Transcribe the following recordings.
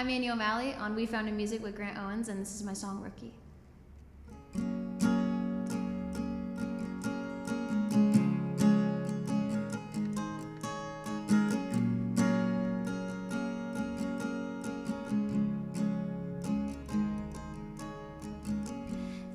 I'm Annie O'Malley on We Found in Music with Grant Owens, and this is my song Rookie.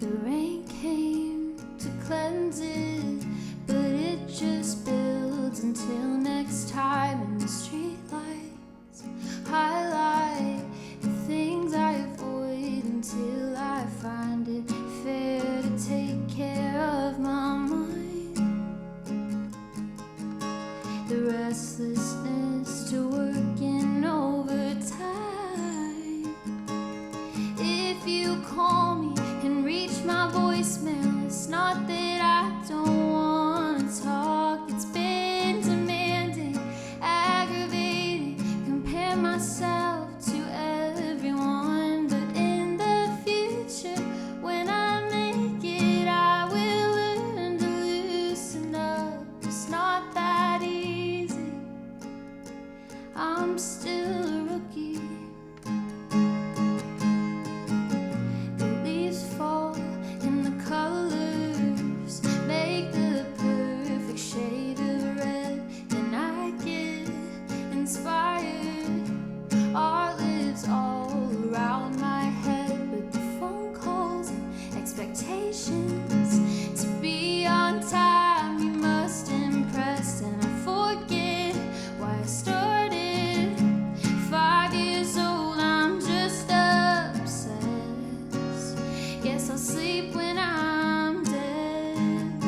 The rain came to cleanse it, but it just builds until next time. And the street lights highlight the things I avoid until I find it fair to take care of my mind. The restlessness to working overtime. If you call me and reach my voicemail, it's not that I don't want to talk. It's been demanding, aggravating, compare myself to everyone. But in the future, when I make it, I will learn to loosen up. It's not that easy. I'm still a rookie. To be on time, you must impress, and I forget why I started. 5 years old, I'm just obsessed. Guess I'll sleep when I'm dead.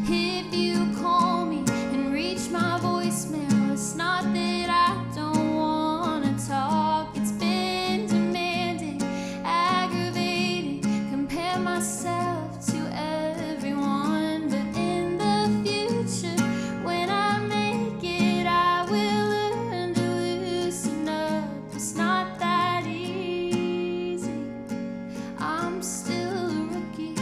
If you call me and reach my voicemail, it's not that I don't want to talk. It's been demanding, aggravating, compare myself to everyone. But in the future, when I make it, I will learn to loosen up. It's not that easy. I'm still a rookie.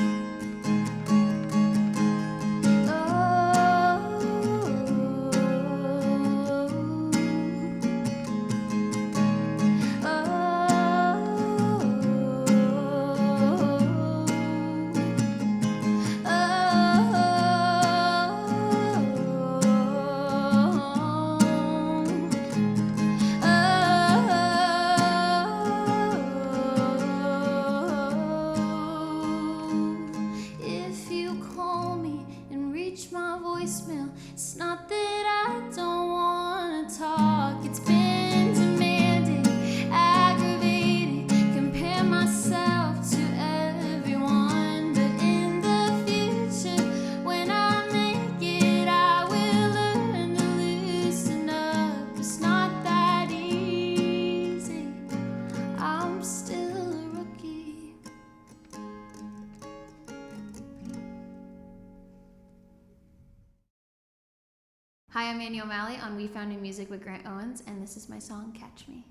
If you call me and reach my voicemail, it's not that I don't want to talk. It's been demanding, aggravating, compare myself to everyone. But in the future, when I make it, I will learn to loosen up. It's not that easy. I'm still a rookie. Hi, I'm Annie O'Malley on We Found in Music with Grant Owens, and this is my song Catch Me.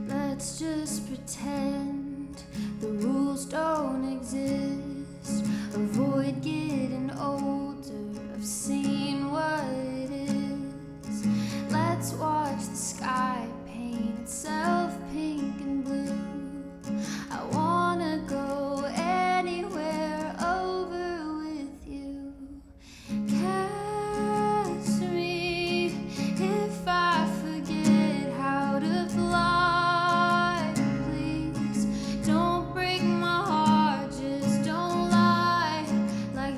Let's just pretend the rules don't exist. Avoid getting older. I've seen what it is. Let's watch the sky paint itself pink and blue. I wanna go anywhere over with you. Catch me if I forget how to fly. Like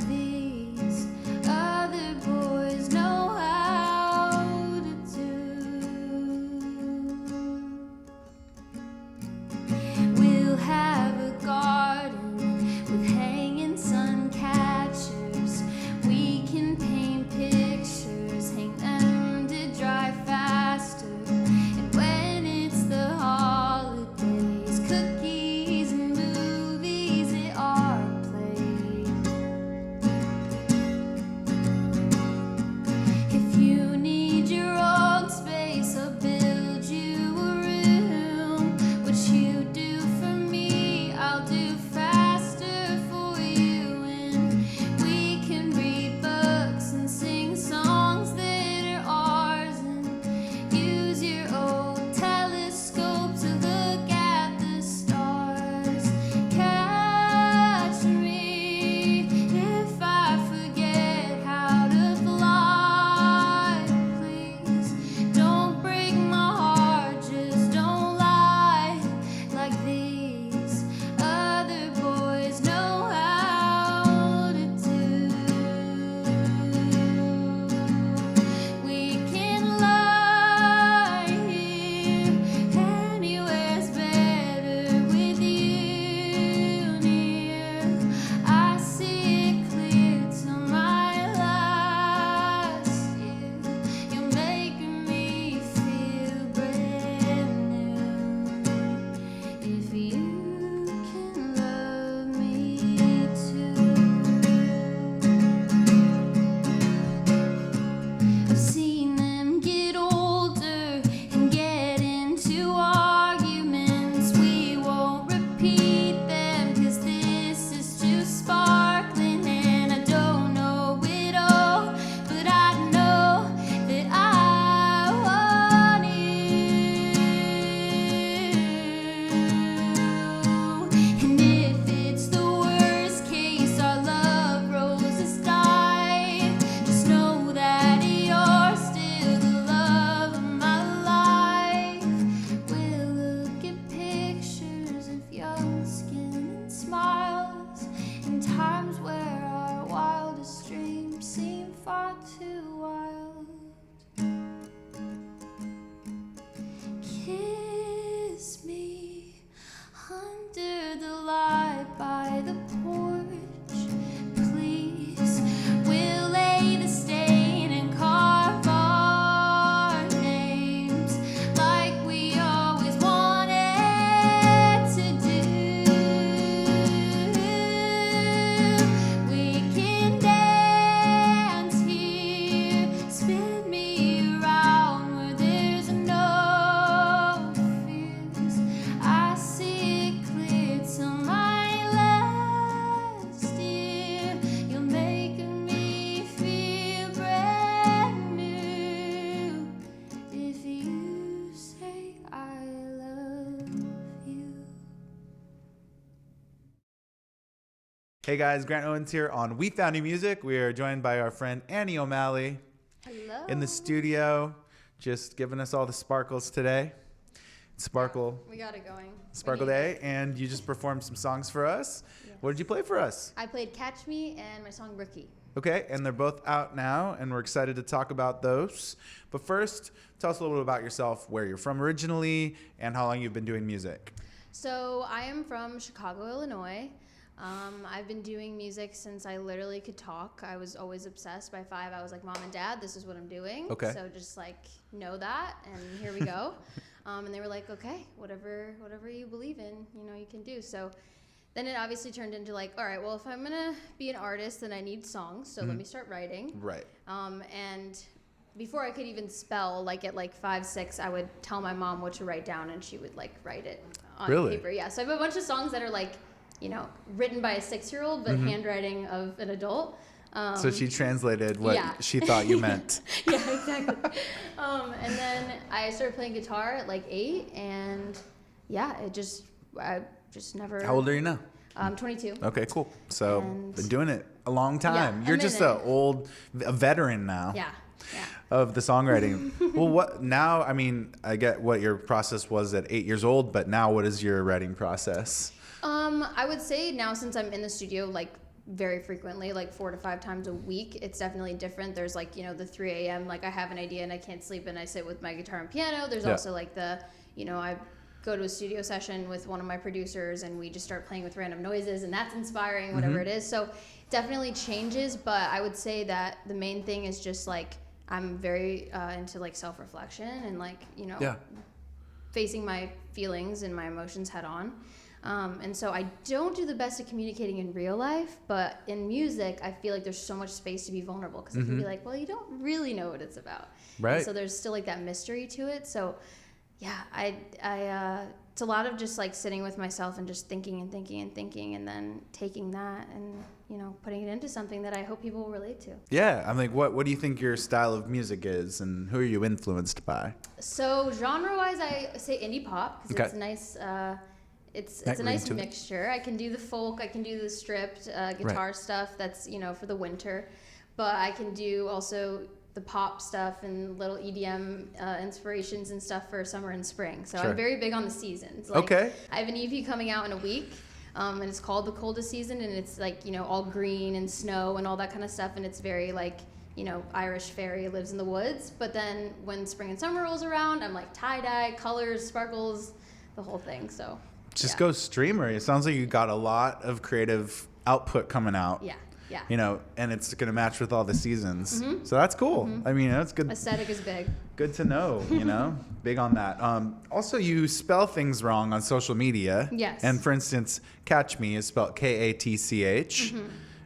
Hey guys, Grant Owens here on We Found New Music. We are joined by our friend Annie O'Malley Hello. in the studio, just giving us all the sparkles today. Sparkle. We got it going. Sparkle Day, and you just performed some songs for us. Yes. What did you play for us? I played Catch Me and my song Rookie. Okay, and they're both out now, and we're excited to talk about those. But first, tell us a little bit about yourself, where you're from originally, and how long you've been doing music. So I am from Chicago, Illinois. I've been doing music since I literally could talk. I was always obsessed. By 5, I was like, Mom and Dad, this is what I'm doing. Okay. So just like know that, and here we go. And they were like, okay, whatever you believe in, you can do. So then it obviously turned into like, all right, well, if I'm gonna be an artist, then I need songs. So let me start writing. Right. And before I could even spell, like at like 5, 6, I would tell my mom what to write down, and she would like write it on Really? paper. Yeah. So I have a bunch of songs that are like, written by a 6-year-old, but handwriting of an adult. So she translated what she thought you meant. Yeah, exactly. And then I started playing guitar at like 8, and I just never. How old are you now? I'm 22. Okay, cool. So And- been doing it a long time. Yeah, You're a just minute. a veteran now. Yeah. Of the songwriting. Well, what now? I mean, I get what your process was at 8 years old, but now what is your writing process? I would say now, since I'm in the studio like very frequently, like 4 to 5 times a week, it's definitely different. There's like, the 3 a.m. like I have an idea and I can't sleep and I sit with my guitar and piano. There's also like the, I go to a studio session with one of my producers and we just start playing with random noises, and that's inspiring, whatever it is. So it definitely changes, but I would say that the main thing is just like I'm very into like self-reflection and like, facing my feelings and my emotions head on. And so I don't do the best at communicating in real life, but in music, I feel like there's so much space to be vulnerable, because I can be like, well, you don't really know what it's about. Right. And so there's still like that mystery to it. So I it's a lot of just like sitting with myself and just thinking and thinking and thinking, and then taking that and, putting it into something that I hope people will relate to. Yeah, I'm like, what do you think your style of music is, and who are you influenced by? So genre-wise, I say indie pop, because it's nice. It's a nice mixture. I can do the folk, I can do the stripped guitar stuff that's, for the winter. But I can do also the pop stuff and little EDM inspirations and stuff for summer and spring. So I'm very big on the seasons. Like, I have an EP coming out in a week, and it's called The Coldest Season, and it's like, all green and snow and all that kind of stuff, and it's very like, Irish fairy lives in the woods. But then when spring and summer rolls around, I'm like tie-dye, colors, sparkles, the whole thing. So just go streamer. It sounds like you got a lot of creative output coming out. Yeah. And it's going to match with all the seasons. So that's cool. I mean, that's good. Aesthetic is big. Good to know, big on that. Also, you spell things wrong on social media. Yes. And for instance, Catch Me is spelled Katch.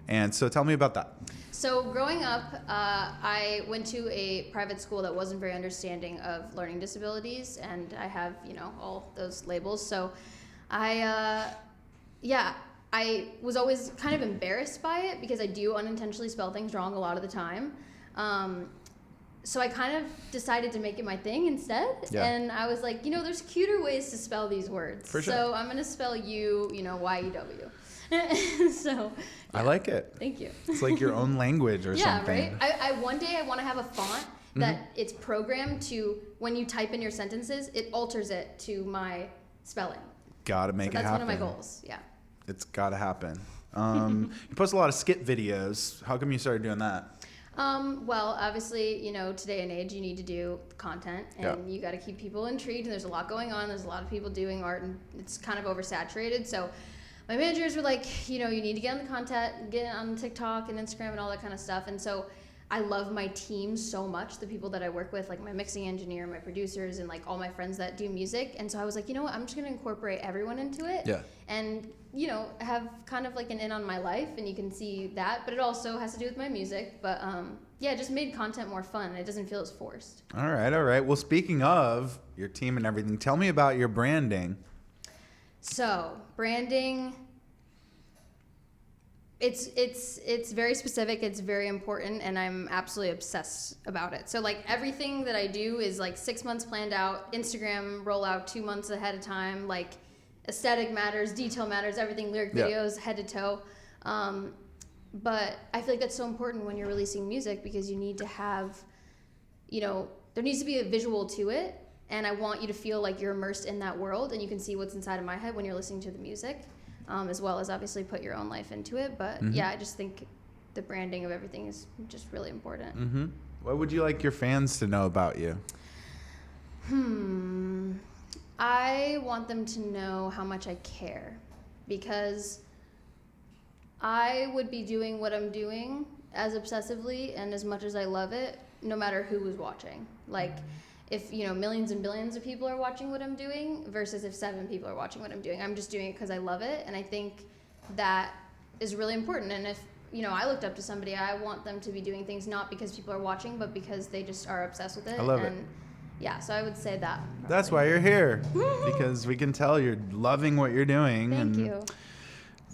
And so tell me about that. So growing up, I went to a private school that wasn't very understanding of learning disabilities, and I have, all those labels. So I was always kind of embarrassed by it, because I do unintentionally spell things wrong a lot of the time. So I kind of decided to make it my thing instead. Yeah. And I was like, there's cuter ways to spell these words. For sure. So I'm going to spell you, Y-E-W. So I like it. Thank you. It's like your own language or something. Yeah, right? I one day I want to have a font that it's programmed to, when you type in your sentences, it alters it to my spelling. Gotta make it happen. That's one of my goals, yeah. It's gotta happen. You post a lot of skit videos. How come you started doing that? Well, obviously, today and age, you need to do content, and you got to keep people intrigued, and there's a lot going on. There's a lot of people doing art, and it's kind of oversaturated. So my managers were like, you need to get on the content, get on TikTok and Instagram and all that kind of stuff. And so I love my team so much, the people that I work with, like my mixing engineer, my producers, and like all my friends that do music. And so I was like, what, I'm just going to incorporate everyone into it. Yeah. And, have kind of like an in on my life, and you can see that. But it also has to do with my music. But it just made content more fun. It doesn't feel as forced. All right. Well, speaking of your team and everything, tell me about your branding. So branding, it's very specific, it's very important, and I'm absolutely obsessed about it. So like everything that I do is like 6 months planned out, Instagram rollout 2 months ahead of time, like aesthetic matters, detail matters, everything, lyric videos, head to toe. But I feel like that's so important when you're releasing music, because you need to have, there needs to be a visual to it. And I want you to feel like you're immersed in that world and you can see what's inside of my head when you're listening to the music, as well as obviously put your own life into it. But yeah, I just think the branding of everything is just really important. Mm-hmm. What would you like your fans to know about you? I want them to know how much I care, because I would be doing what I'm doing as obsessively and as much as I love it, no matter who was watching. Like, if, millions and billions of people are watching what I'm doing versus if 7 people are watching what I'm doing. I'm just doing it because I love it, and I think that is really important. And if, I looked up to somebody, I want them to be doing things not because people are watching, but because they just are obsessed with it. I love it. Yeah, so I would say that. Probably. That's why you're here, because we can tell you're loving what you're doing. Thank you.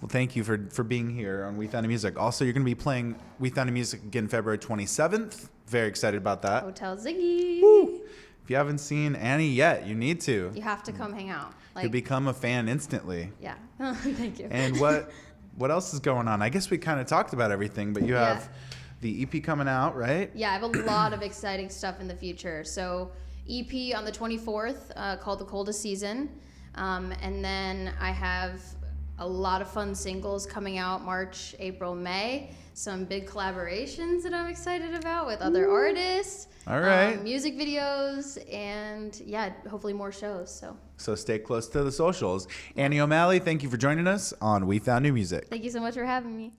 Well, thank you for being here on We Found Music. Also, you're going to be playing We Found Music again February 27th. Very excited about that. Hotel Ziggy. Woo! If you haven't seen Annie yet, you need to. You have to come hang out. You'll become a fan instantly. Yeah. Thank you. And what else is going on? I guess we kind of talked about everything, but you have the EP coming out, right? Yeah, I have a lot of exciting stuff in the future. So EP on the 24th called The Coldest Season. And then I have a lot of fun singles coming out March, April, May. Some big collaborations that I'm excited about with other artists. All right. Music videos, and yeah, hopefully more shows. So stay close to the socials. Annie O'Malley, thank you for joining us on We Found New Music. Thank you so much for having me.